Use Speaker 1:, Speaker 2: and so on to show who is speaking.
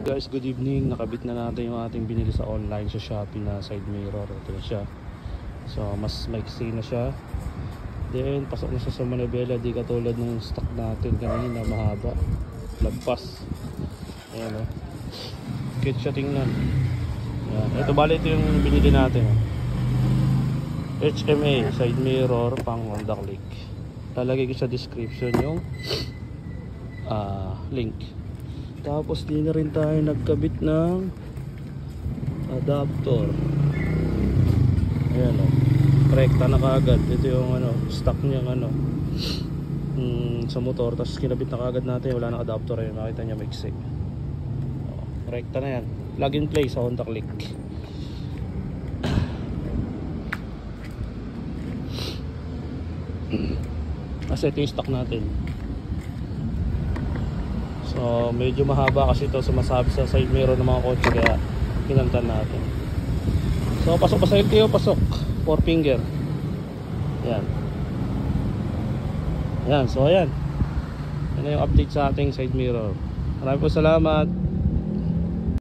Speaker 1: Guys, good evening. Nakabit na natin yung ating binili sa online sa Shopee na side mirror. Ito na siya. So mas maiksi na siya. Then pasok na siya sa manibela. Di katulad ng stock natin kanina, mahaba, lagpas. Ayan o, cute siya tingnan. Ayan. Ito bali, ito yung binili natin HMA side mirror pang Honda Click. Lalagay ko sa description yung link. Tapos di na rin tayo nagkabit ng adapter. Ayan o, rekta na kaagad. Ito yung stock niyang sa motor. Tapos kinabit na kaagad natin, wala nang adapter. Ayan, makita niya maiksi. Rekta na yan, plug and play sa Honda Click. Kasi ito yung stock natin. So medyo mahaba kasi ito sumasabi sa side mirror ng mga kotse, kaya pinalitan natin. So pasok pa sa LTO, pasok 4 finger. Yan. Yan, so ayan. Yan na yung update sa ating side mirror. Maraming po salamat.